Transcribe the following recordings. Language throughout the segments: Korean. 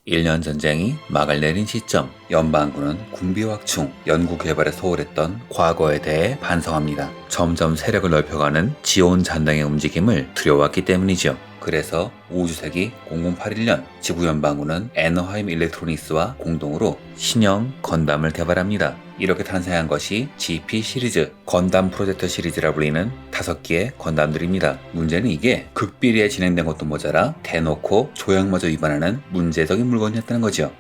1년 전쟁이 막을 내린 시점, 연방군은 군비 확충, 연구 개발에 소홀했던 과거에 대해 반성합니다. 점점 세력을 넓혀가는 지온 잔당의 움직임을 두려워했기 때문이죠. 그래서 우주세기 0081년 지구연방군은 애너하임 일렉트로닉스와 공동으로 신형 건담을 개발합니다. 이렇게 탄생한 것이 GP 시리즈, 건담 프로젝트 시리즈라 불리는 5개의 건담들입니다. 문제는 이게 극비리에 진행된 것도 모자라 대놓고 조형마저 위반하는 문제적인 물건이었다는 거죠.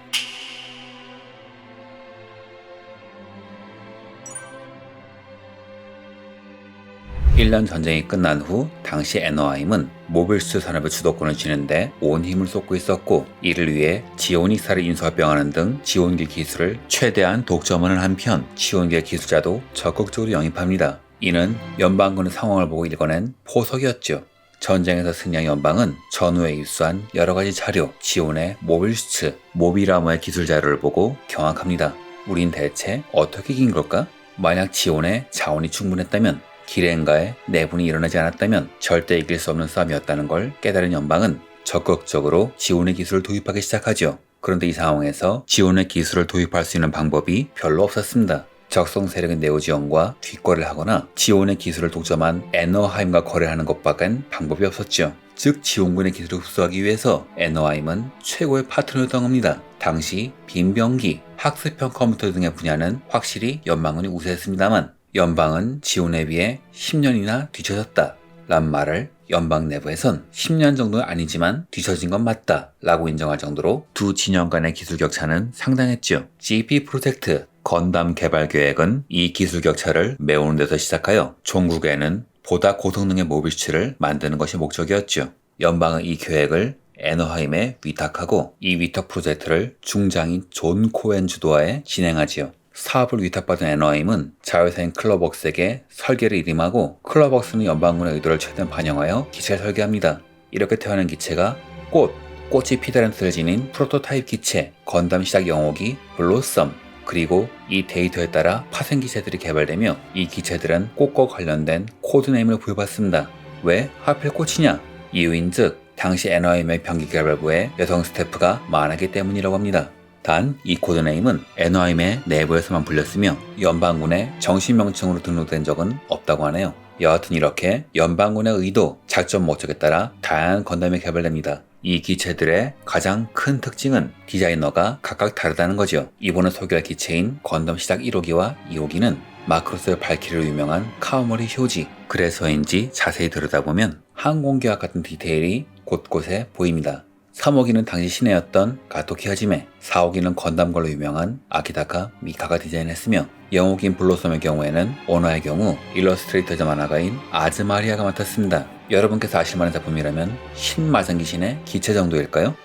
일 년 전쟁이 끝난 후 당시 애너하임은 모빌스 산업의 주도권을 쥐는데 온 힘을 쏟고 있었고, 이를 위해 지오닉사를 인수합병하는 등 지원기 기술을 최대한 독점하는 한편 지원기 기술자도 적극적으로 영입합니다. 이는 연방군의 상황을 보고 읽어낸 포석이었죠. 전쟁에서 승리한 연방은 전후에 입수한 여러가지 자료, 지온의 모빌슈츠, 모비라머의 기술 자료를 보고 경악합니다. 우린 대체 어떻게 이긴 걸까? 만약 지온의 자원이 충분했다면, 기뢰인가에 내분이 일어나지 않았다면 절대 이길 수 없는 싸움이었다는 걸 깨달은 연방은 적극적으로 지온의 기술을 도입하기 시작하죠. 그런데 이 상황에서 지온의 기술을 도입할 수 있는 방법이 별로 없었습니다. 적성 세력인 네오지온과 뒷거래를 하거나 지온의 기술을 독점한 애너하임과 거래하는 것밖엔 방법이 없었죠. 즉 지온군의 기술을 흡수하기 위해서 애너하임은 최고의 파트너였던 겁니다. 당시 빈병기, 학습형 컴퓨터 등의 분야는 확실히 연방군이 우세했습니다만 연방은 지온에 비해 10년이나 뒤처졌다 란 말을 연방 내부에선 10년 정도는 아니지만 뒤처진 건 맞다 라고 인정할 정도로 두 진영 간의 기술 격차는 상당했죠. GP 프로젝트 건담 개발 계획은 이 기술 격차를 메우는 데서 시작하여 종국에는 보다 고성능의 모빌슈츠를 만드는 것이 목적이었죠. 연방은 이 계획을 애너하임에 위탁하고 이 위탁 프로젝트를 중장인 존 코엔 주도하에 진행하지요. 사업을 위탁받은 애너하임은 자회사인 클러벅스에게 설계를 일임하고, 클러벅스는 연방군의 의도를 최대한 반영하여 기체를 설계합니다. 이렇게 태어난 기체가 꽃이 피다란 뜻을 지닌 프로토타입 기체, 건담 시작 영호기 블로썸, 그리고 이 데이터에 따라 파생 기체들이 개발되며 이 기체들은 꽃과 관련된 코드네임을 부여받습니다. 왜 하필 꽃이냐? 이유인즉 당시 애너하임의 병기 개발부에 여성 스태프가 많았기 때문이라고 합니다. 단 이 코드네임은 애너하임의 내부에서만 불렸으며 연방군의 정식 명칭으로 등록된 적은 없다고 하네요. 여하튼 이렇게 연방군의 의도, 작전 목적에 따라 다양한 건담이 개발됩니다. 이 기체들의 가장 큰 특징은 디자이너가 각각 다르다는 거죠. 이번에 소개할 기체인 건담 시작 1호기와 2호기는 마크로스의 발키리로 유명한 카우머리 효지, 그래서인지 자세히 들여다보면 항공기와 같은 디테일이 곳곳에 보입니다. 3호기는 당시 신예였던 가토키 하지메, 4호기는 건담걸로 유명한 아키다카 미카가 디자인했으며, 0호기인 블로썸의 경우에는 오너의 경우 일러스트레이터자 만화가인 아즈마리아가 맡았습니다. 여러분께서 아실만한 작품이라면 신마성기신의 기체 정도일까요?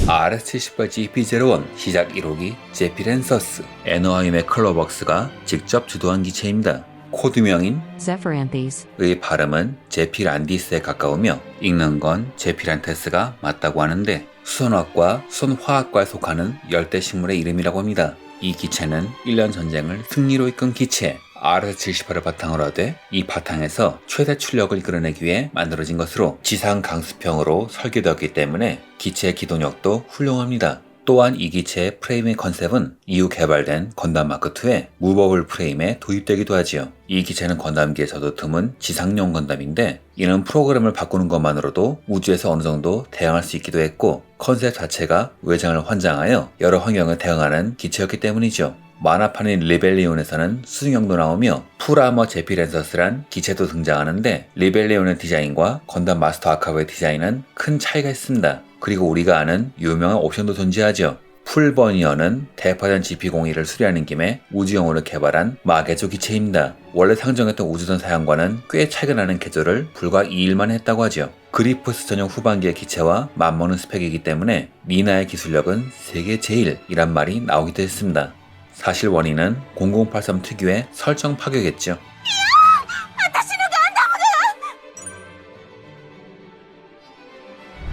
RS-78GP01 시작 1호기 제피랜서스, 애너하임의 클러벅스가 직접 주도한 기체입니다. 코드명인 제피란테스의 발음은 제피란디스에 가까우며 읽는 건 제피란테스가 맞다고 하는데, 수선화학과 수선화학과에 속하는 열대식물의 이름이라고 합니다. 이 기체는 1년 전쟁을 승리로 이끈 기체 RS-78을 바탕으로 하되, 이 바탕에서 최대 출력을 이끌어내기 위해 만들어진 것으로 지상 강수평으로 설계되었기 때문에 기체의 기동력도 훌륭합니다. 또한 이 기체의 프레임의 컨셉은 이후 개발된 건담 마크2의 무버블 프레임에 도입되기도 하지요. 이 기체는 건담기에서도 드문 지상용 건담인데, 이는 프로그램을 바꾸는 것만으로도 우주에서 어느 정도 대응할 수 있기도 했고, 컨셉 자체가 외장을 환장하여 여러 환경에 대응하는 기체였기 때문이죠. 만화판인 리벨리온에서는 수중형도 나오며 풀아머 제피랜서스란 기체도 등장하는데, 리벨리온의 디자인과 건담 마스터 아카브의 디자인은 큰 차이가 있습니다. 그리고 우리가 아는 유명한 옵션도 존재하죠. 풀버니어는 대파전 GP01을 수리하는 김에 우주용으로 개발한 마개조 기체입니다. 원래 상정했던 우주선 사양과는 꽤 차이가 나는 개조를 불과 2일만 했다고 하죠. 그리프스 전용 후반기의 기체와 맞먹는 스펙이기 때문에 니나의 기술력은 세계 제일이란 말이 나오기도 했습니다. 사실 원인은 0083 특유의 설정 파괴겠죠.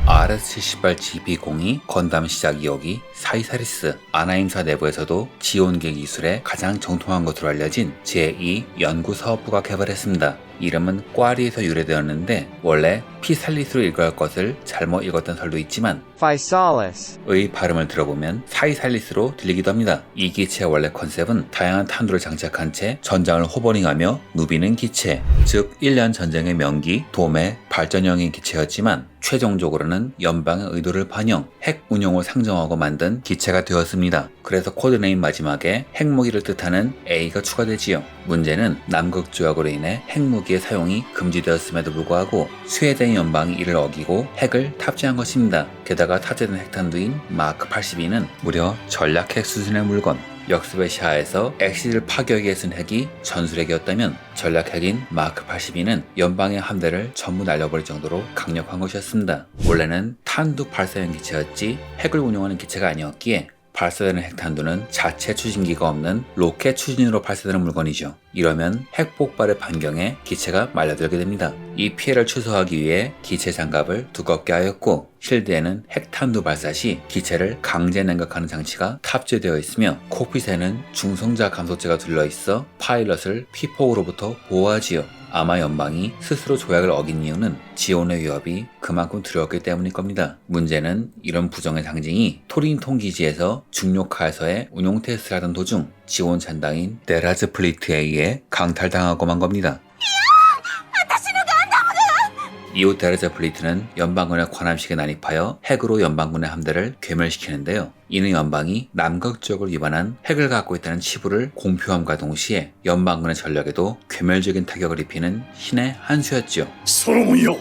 RS-78GP02 건담 시작 2호기 사이사리스, 아나임사 내부에서도 지온계 기술에 가장 정통한 것으로 알려진 제2 연구사업부가 개발했습니다. 이름은 꽈리에서 유래되었는데 원래 피살리스로 읽어야 할 것을 잘못 읽었던 설도 있지만 의 발음을 들어보면 사이살리스로 들리기도 합니다. 이 기체의 원래 컨셉은 다양한 탄두를 장착한 채 전장을 호버링하며 누비는 기체, 즉 1년 전쟁의 명기 돔의 발전형인 기체였지만 최종적으로는 연방의 의도를 반영, 핵 운용을 상정하고 만든 기체가 되었습니다. 그래서 코드네임 마지막에 핵무기를 뜻하는 A가 추가되지요. 문제는 남극조약으로 인해 핵무기의 사용이 금지되었음에도 불구하고 스웨덴 연방이 이를 어기고 핵을 탑재한 것입니다. 게다가 탑재된 핵탄두인 마크 82는 무려 전략핵 수준의 물건, 역습의 시하에서 엑시드를 파괴하기 위해 쓴 핵이 전술핵이었다면 전략핵인 마크 82는 연방의 함대를 전부 날려버릴 정도로 강력한 것이었습니다. 원래는 탄두 발사형 기체였지 핵을 운용하는 기체가 아니었기에 발사되는 핵탄두는 자체 추진기가 없는 로켓 추진으로 발사되는 물건이죠. 이러면 핵 폭발의 반경에 기체가 말려들게 됩니다. 이 피해를 최소화하기 위해 기체 장갑을 두껍게 하였고 실드에는 핵탄두 발사 시 기체를 강제 냉각하는 장치가 탑재되어 있으며 콕핏에는 중성자 감소체가 둘러있어 파일럿을 피폭으로부터 보호하지요. 아마 연방이 스스로 조약을 어긴 이유는 지온의 위협이 그만큼 두려웠기 때문일 겁니다. 문제는 이런 부정의 상징이 토린톤 기지에서 중력하에서의 운용 테스트를 하던 도중 지온 잔당인 데라즈 플리트에 의해 강탈당하고 만 겁니다. 이후 데라즈 플리트는 연방군의 관함식에 난입하여 핵으로 연방군의 함대를 괴멸시키는데요. 이는 연방이 남극 지역을 위반한 핵을 갖고 있다는 치부를 공표함과 동시에 연방군의 전력에도 괴멸적인 타격을 입히는 신의 한 수였죠. 소로몬요,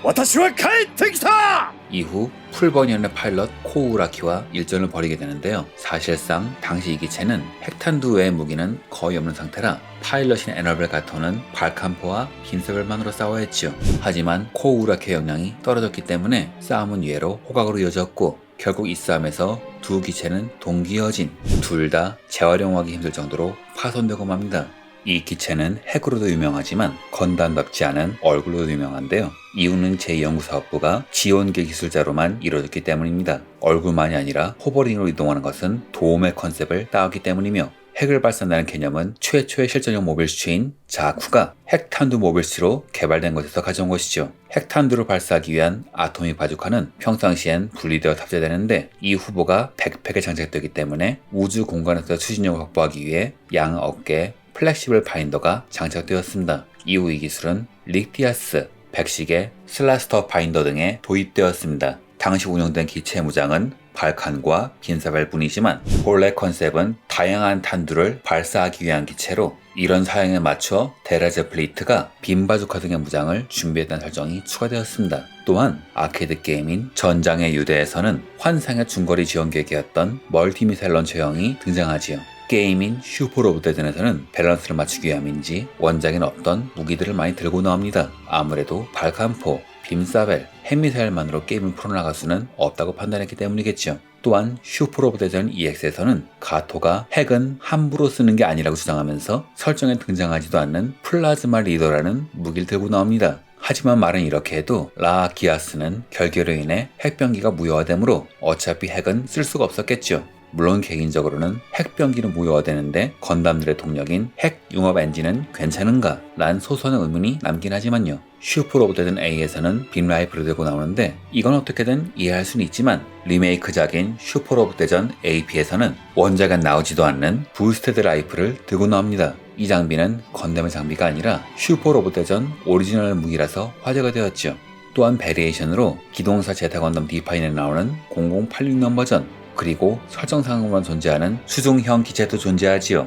私は帰ってきた! 이후 풀버니언의 파일럿 코우라키와 일전을 벌이게 되는데요. 사실상 당시 이 기체는 핵탄두 외의 무기는 거의 없는 상태라 파일럿인 에너벨 가토는 발칸포와 빈서벨만으로 싸워야 했지요. 하지만 코우라키의 역량이 떨어졌기 때문에 싸움은 예로 호각으로 이어졌고 결국 이 싸움에서 두 기체는 동기어진, 둘 다 재활용하기 힘들 정도로 파손되고 맙니다. 이 기체는 핵으로도 유명하지만 건담답지 않은 얼굴로도 유명한데요. 이유는 제2연구사업부가 지원계 기술자로만 이루어졌기 때문입니다. 얼굴만이 아니라 호버링으로 이동하는 것은 도움의 컨셉을 따왔기 때문이며 핵을 발산하는 개념은 최초의 실전용 모빌 수치인 자쿠가 핵탄두 모빌 수치로 개발된 것에서 가져온 것이죠. 핵탄두를 발사하기 위한 아토믹 바주카는 평상시엔 분리되어 탑재되는데 이 후보가 백팩에 장착되기 때문에 우주 공간에서 추진력을 확보하기 위해 양 어깨에 플렉시블 바인더가 장착되었습니다. 이후 이 기술은 릭디아스, 백식의 슬라스터 바인더 등에 도입되었습니다. 당시 운영된 기체 무장은 발칸과 빈사벨 뿐이지만 본래 컨셉은 다양한 탄두를 발사하기 위한 기체로 이런 사양에 맞춰 데라즈 플리트가 빈바주카 등의 무장을 준비했다는 설정이 추가되었습니다. 또한 아케이드 게임인 전장의 유대에서는 환상의 중거리 지원 계획이었던 멀티미사일 런처형이 등장하지요. 게임인 슈퍼 로봇 대전에서는 밸런스를 맞추기 위함인지 원작에는 없던 무기들을 많이 들고 나옵니다. 아무래도 발칸포, 빔사벨, 핵미사일만으로 게임을 풀어나갈 수는 없다고 판단했기 때문이겠죠. 또한 슈퍼 로봇 대전 EX에서는 가토가 핵은 함부로 쓰는 게 아니라고 주장하면서 설정에 등장하지도 않는 플라즈마 리더라는 무기를 들고 나옵니다. 하지만 말은 이렇게 해도 라아기아스는 결계로 인해 핵병기가 무효화되므로 어차피 핵은 쓸 수가 없었겠죠. 물론 개인적으로는 핵병기는 무효화되는데 건담들의 동력인 핵 융합 엔진은 괜찮은가? 란 소소한 의문이 남긴 하지만요. 슈퍼 로봇 대전 A에서는 빔 라이프를 들고 나오는데 이건 어떻게든 이해할 수는 있지만 리메이크작인 슈퍼 로봇 대전 AP에서는 원작에 나오지도 않는 부스테드 라이프를 들고 나옵니다. 이 장비는 건담의 장비가 아니라 슈퍼 로봇 대전 오리지널 무기라서 화제가 되었죠. 또한 베리에이션으로 기동사 제타 건담 디파인에 나오는 0086년 버전 그리고 설정상으로만 존재하는 수중형 기체도 존재하지요.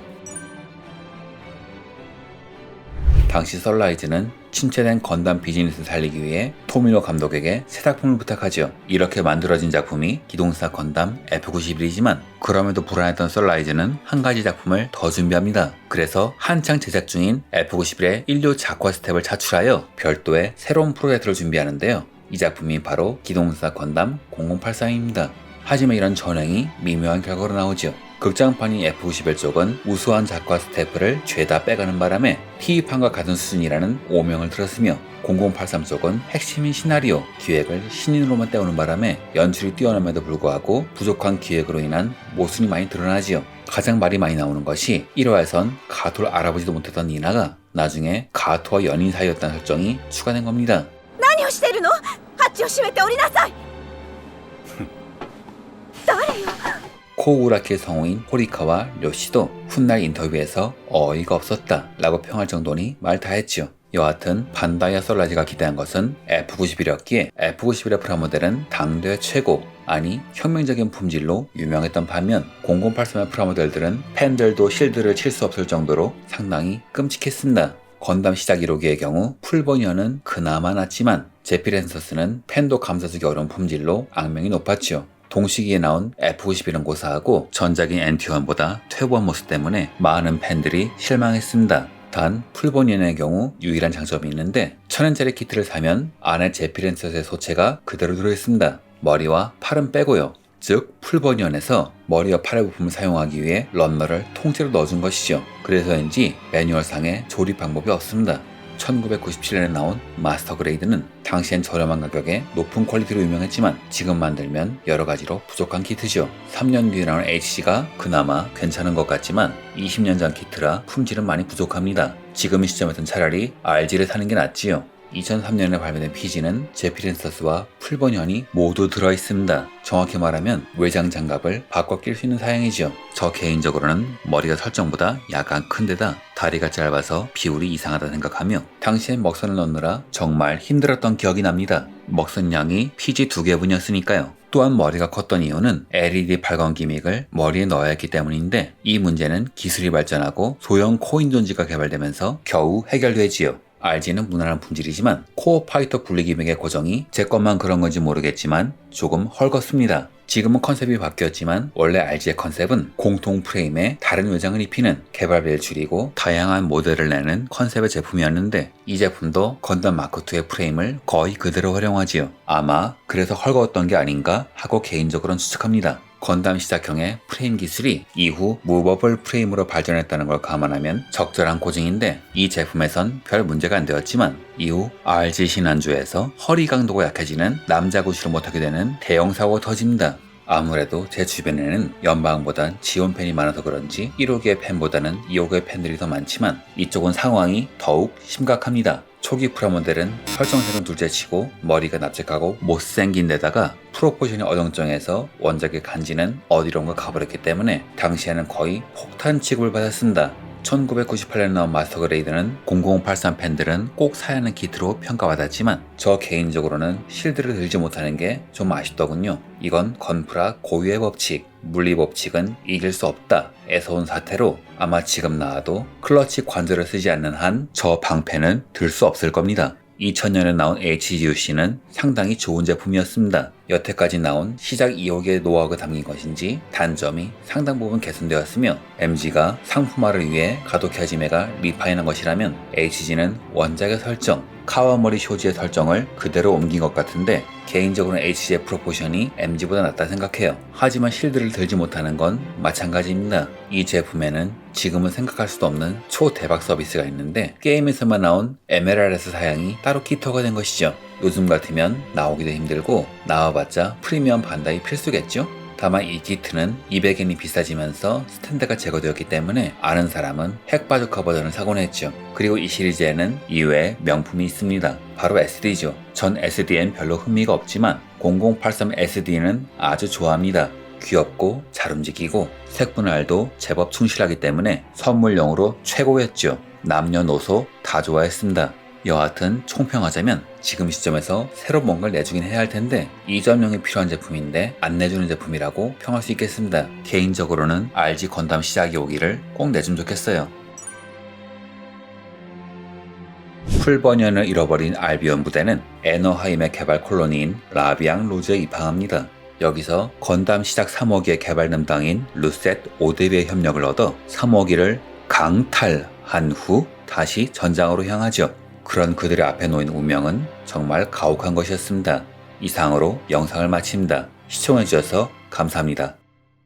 당시 선라이즈는 침체된 건담 비즈니스를 살리기 위해 토미노 감독에게 새 작품을 부탁하죠. 이렇게 만들어진 작품이 기동사 건담 F91이지만 그럼에도 불안했던 선라이즈는 한 가지 작품을 더 준비합니다. 그래서 한창 제작 중인 F91의 인류 작화 스텝을 차출하여 별도의 새로운 프로젝트를 준비하는데요. 이 작품이 바로 기동사 건담 0083입니다. 하지만 이런 전횡이 미묘한 결과로 나오죠. 극장판인 F91 쪽은 우수한 작화 스태프를 죄다 빼가는 바람에 TV판과 같은 수준이라는 오명을 들었으며 0083 쪽은 핵심인 시나리오, 기획을 신인으로만 때우는 바람에 연출이 뛰어남에도 불구하고 부족한 기획으로 인한 모순이 많이 드러나지요. 가장 말이 많이 나오는 것이 1화에선 가토를 알아보지도 못했던 니나가 나중에 가토와 연인 사이였다는 설정이 추가된 겁니다. 何をしてるの？ハッチを閉めて降りなさい。誰よ。 코우라키의 성우인 호리카와 료시도 훗날 인터뷰에서 어이가 없었다 라고 평할 정도니 말 다 했죠. 여하튼 반다이와 솔라지가 기대한 것은 F91이었기에 F91의 프라모델은 당대 최고, 아니 혁명적인 품질로 유명했던 반면 0083의 프라모델들은 팬들도 실드를 칠 수 없을 정도로 상당히 끔찍했습니다. 건담 시작 1호기의 경우 풀버니어는 그나마 낫지만 제피렌서스는 팬도 감싸주기 어려운 품질로 악명이 높았죠. 동시기에 나온 F91은 고사하고 전작인 NT1보다 퇴보한 모습 때문에 많은 팬들이 실망했습니다. 단 풀버니언의 경우 유일한 장점이 있는데 1000엔짜리 키트를 사면 안에 제피렌서스의 소체가 그대로 들어있습니다. 머리와 팔은 빼고요. 즉 풀버니언에서 머리와 팔의 부품을 사용하기 위해 런너를 통째로 넣어준 것이죠. 그래서인지 매뉴얼상에 조립 방법이 없습니다. 1997년에 나온 마스터 그레이드는 당시엔 저렴한 가격에 높은 퀄리티로 유명했지만 지금 만들면 여러가지로 부족한 키트죠. 3년 뒤에 나온 HC가 그나마 괜찮은 것 같지만 20년 전 키트라 품질은 많이 부족합니다. 지금 이 시점에선 차라리 RG를 사는 게 낫지요. 2003년에 발매된 PG는 제피렌서스와 풀버니언이 모두 들어있습니다. 정확히 말하면 외장 장갑을 바꿔 낄 수 있는 사양이죠. 저 개인적으로는 머리가 설정보다 약간 큰데다 다리가 짧아서 비율이 이상하다 생각하며 당시엔 먹선을 넣느라 정말 힘들었던 기억이 납니다. 먹선 양이 PG 2개분이었으니까요. 또한 머리가 컸던 이유는 LED 발광 기믹을 머리에 넣어야 했기 때문인데 이 문제는 기술이 발전하고 소형 코인 존지가 개발되면서 겨우 해결되지요. RG는 무난한 품질이지만 코어 파이터 분리 기믹의 고정이 제 것만 그런 건지 모르겠지만 조금 헐겁습니다. 지금은 컨셉이 바뀌었지만 원래 RG의 컨셉은 공통 프레임에 다른 외장을 입히는 개발비를 줄이고 다양한 모델을 내는 컨셉의 제품이었는데 이 제품도 건담 마크2의 프레임을 거의 그대로 활용하지요. 아마 그래서 헐거웠던 게 아닌가 하고 개인적으로는 추측합니다. 건담 시작형의 프레임 기술이 이후 무버블 프레임으로 발전했다는 걸 감안하면 적절한 고증인데 이 제품에선 별 문제가 안 되었지만 이후 RG 신안주에서 허리 강도가 약해지는 남자 구시를 못하게 되는 대형 사고가 터집니다. 아무래도 제 주변에는 연방보단 지온 팬이 많아서 그런지 1호기의 팬보다는 2호기의 팬들이 더 많지만 이쪽은 상황이 더욱 심각합니다. 초기 프라모델은 설정색은 둘째치고 머리가 납작하고 못생긴 데다가 프로포션이 어정쩡해서 원작의 간지는 어디론가 가버렸기 때문에 당시에는 거의 폭탄 취급을 받았습니다. 1998년에 나온 마스터 그레이드는 0083 팬들은 꼭 사야 하는 키트로 평가받았지만 저 개인적으로는 실드를 들지 못하는 게 좀 아쉽더군요. 이건 건프라 고유의 법칙, 물리 법칙은 이길 수 없다 에서 온 사태로 아마 지금 나와도 클러치 관절을 쓰지 않는 한 저 방패는 들 수 없을 겁니다. 2000년에 나온 HGUC는 상당히 좋은 제품이었습니다. 여태까지 나온 시작 2호기의 노하우가 담긴 것인지 단점이 상당 부분 개선되었으며 MG가 상품화를 위해 가도키 하지메가 리파인한 것이라면 HG는 원작의 설정, 카와머리 쇼지의 설정을 그대로 옮긴 것 같은데 개인적으로는 HG의 프로포션이 MG보다 낫다 생각해요. 하지만 실드를 들지 못하는 건 마찬가지입니다. 이 제품에는 지금은 생각할 수도 없는 초대박 서비스가 있는데 게임에서만 나온 MLRS 사양이 따로 키터가 된 것이죠. 요즘 같으면 나오기도 힘들고 나와봤자 프리미엄 반다이 필수겠죠? 다만 이 키트는 200엔이 비싸지면서 스탠드가 제거되었기 때문에 아는 사람은 핵바주카 버전을 사곤 했죠. 그리고 이 시리즈에는 이외에 명품이 있습니다. 바로 SD죠. 전 SD엔 별로 흥미가 없지만 0083 SD는 아주 좋아합니다. 귀엽고 잘 움직이고 색분할도 제법 충실하기 때문에 선물용으로 최고였죠. 남녀노소 다 좋아했습니다. 여하튼 총평하자면 지금 시점에서 새로 뭔가를 내주긴 해야 할 텐데 이점용이 필요한 제품인데 안 내주는 제품이라고 평할 수 있겠습니다. 개인적으로는 RG 건담 시작이 오기를 꼭 내주면 좋겠어요. 풀버니언을 잃어버린 알비온 부대는 에너하임의 개발 콜로니인 라비앙 로즈에 입항합니다. 여기서 건담 시작 3호기의 개발 담당인 루셋 오데비의 협력을 얻어 3호기를 강탈한 후 다시 전장으로 향하죠. 그런 그들의 앞에 놓인 운명은 정말 가혹한 것이었습니다. 이상으로 영상을 마칩니다. 시청해주셔서 감사합니다.